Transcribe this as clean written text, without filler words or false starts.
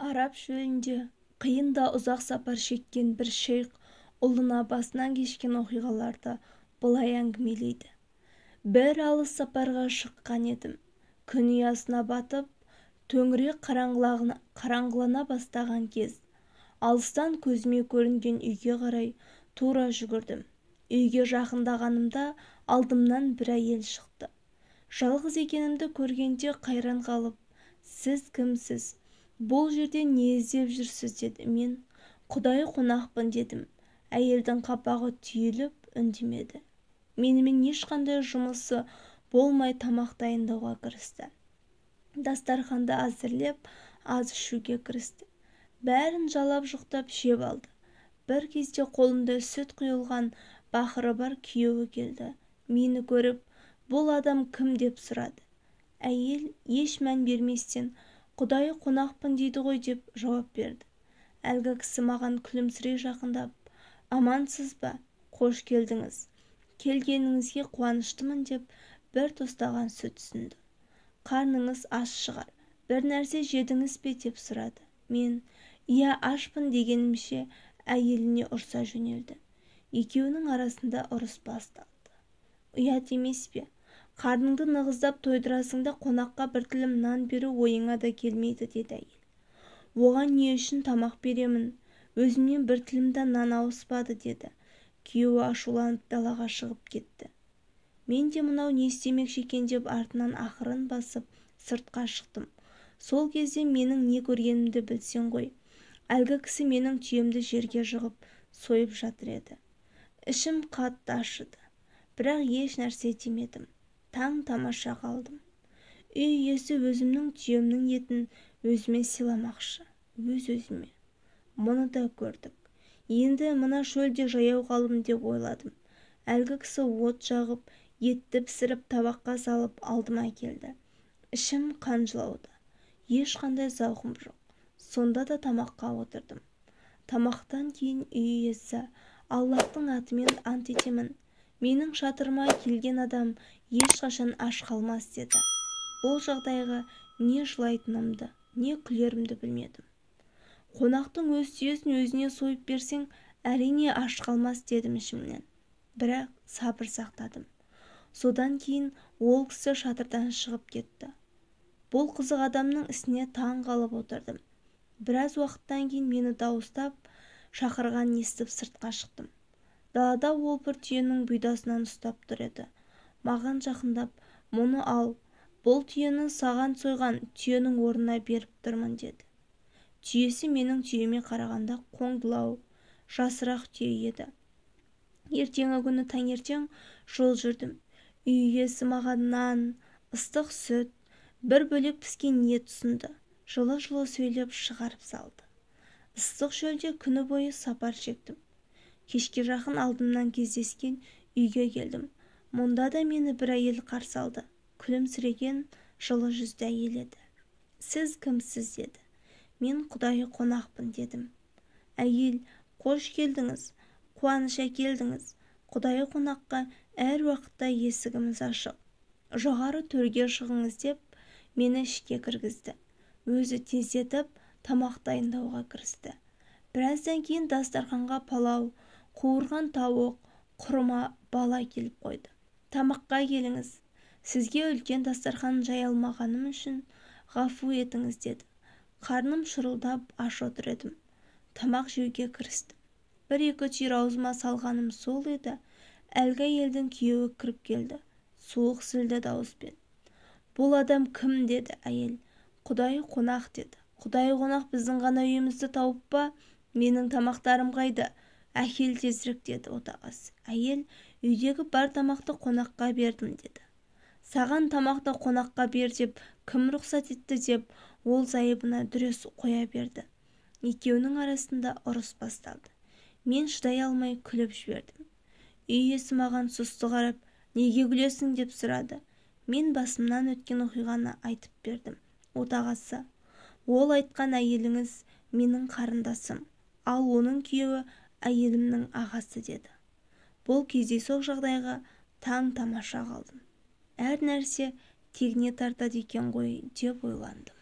Араб шөлінде қиын да ұзақ сапар шеккен бір шейх ұлына басынан кешкен оқиғаларды былай әңгімелейді. Бір алыс сапарға шыққан едім. Күн ұясына батып, төңірек қараңғылана бастаған кез. Алыстан көзіме көрінген үйге қарай тура жүгірдім. Үйге жақындағанымда алдымнан бір әйел шықты. Жалғыз екенімді көргенде қайран қалып, "Сіз кімсіз? Бұл жерде не іздеп жүрсіз?" деді. Мен "Құдай қонақпын" дедім. Әйелдің қабағы түйіліп үндемеді. Менімен ешқандай жұмысы болмай тамақ дайындауға кірісті. Дастарханды әзірлеп, ас ішуге кірісті. Бәрін жалап-жұқтап жеп алды. Бір кезде қолында сүт құйылған бақыры бар күйеуі келді. Мені көріп, "Бұл адам кім?" деп сұрады. Әйел еш мән берместен, "Құдай қонақпын дейді ғой" деп жауап берді. Әлгі кісі маған күлімсірей жақындап, "Амансыз ба? Қош келдіңіз. Келгеніңізге қуаныштымын" деп бір тостаған сүт ұсынды. "Қарныңыз аш шығар. Bir нәрсе жедіңіз бе?" деп сұрады. Мен "Иә, ашпын" дегенімше әйеліне ұрса жөнелді. Екеуінің арасында ұрыс басталды. "Ұят емес пе? Қарныңды нығыздап тойдырасың да қонаққа бір тілім нан беру ойыңа да келмейді" деді әйел. "Оған не үшін тамақ беремін? Өзімнен бір тілімде нан ауыспады" деді. Күйеуі ашуланып далаға шығып кетті. Мен де мынау не істемекші екен деп артынан ақырын басып сыртқа шықтым. Сол кезде менің не көргенімді білсең ғой. Әлгі кісі менің түйемді жерге жығып сойып жатыр еді. Ішім қатты ашыды, бірақ еш нәрсе демедім. Таң тамаша қалдым. Үй иесі өзімнің түйемнің етін өзіме сыйламақшы, өз-өзіме. Мұны да көрдік. Енді мына шөлде жаяу қалым деп ойладым. Әлгі кісі от жағып, етті пісіріп табаққа салып алдыма келді. Ішім қан жылауда. Ешқандай зауқым жоқ. Сонда да тамаққа отырдым. Тамақтан кейін үй иесі, "Аллахтың атымен ант етемін, менің шатырыма келген адам ешқашан аш қалмас" деді. Бұл жағдайға не жылайтынымды, не күлерімді білмедім. "Қонақтың өз түйесін өзіне сойып берсең, әрине аш қалмас" дедім ішімнен. Бірақ сабыр сақтадым. Содан кейін ол кісі шатырдан шығып кетті. Бұл қызық адамның ісіне таң қалып отырдым. Біраз уақыттан кейін мені дауыстап шақырғанын естіп сыртқа шықтым. Далада ол бір түйенің бұйдасынан ұстап тұр еді. Маған жақындап, "Мұны ал, бұл түйені саған сойған түйенің орнына беріп тұрмын" деді. Түйесі менің түйеме қарағанда қоңдылау, жасырақ түйе еді. Ертеңгі күні таңертең жол жүрдім. Үй иесі маған нан, ыстық сүт, бір бөлек піскен ет ұсынды. Жылы-жылы сөйлеп шығарып салды. Ыстық шөлде күні бойы сапар шектім. Кешке жақын алдымнан кездескен үйге келдім. Мұнда да мені бір әйел қарсы алды. Күлімсіреген, жылы жүзді әйел еді. "Сіз кімсіз?" деді. Мен "Құдай қонақпын" дедім. Әйел "Қош келдіңіз, қуаныш әкелдіңіз. Құдай қонаққа әр уақытта есігіміз ашық. Жоғары төрге шығыңыз" деп мені ішке кіргізді. Өзі тездетіп тамақ дайындауға кірісті. Біраздан кейін дастарханға палау, қуырған тауық, құрма, бала келіп қойды. "Тамаққа келіңіз. Сізге үлкен дастархан жай алмағаным үшін ғафу етіңіз" деді. Қарным шұрылдап аш отыр едім. Тамақ жеуге кірістім. Бір-екі түйір аузыма салғаным сол еді. Әлгі әйелдің күйеуі кіріп келді. Суық зілді дауыспен. "Бұл адам кім?" деді әйел. "Құдай қонақ" деді. "Құдай қонақ біздің ғана үйімізді тауып па? Менің тамақтарым қайда? Әкел тезірек" деді отағасы. Әйел "Үйдегі бар тамақты қонаққа бердім" деді. "Саған тамақты қонаққа бер деп кім рұқсат етті" деп ол зайыбына дүрес қоя берді. Екеуінің арасында ұрыс басталды. Мен шыдай алмай күліп жібердім. Үй иесі маған сұсты қарап, "Неге күлесің?" деп сұрады. Мен басымнан өткен оқиғаны айтып бердім. Отағасы: "Ол айтқан әйеліңіз менің қарындасым, ал оның күйеуі әйелімнің ағасы" деді. Бұл кездейсоқ жағдайға таң тамаша қалдым. Әр нәрсе тегіне тартады екен ғой деп ойландым.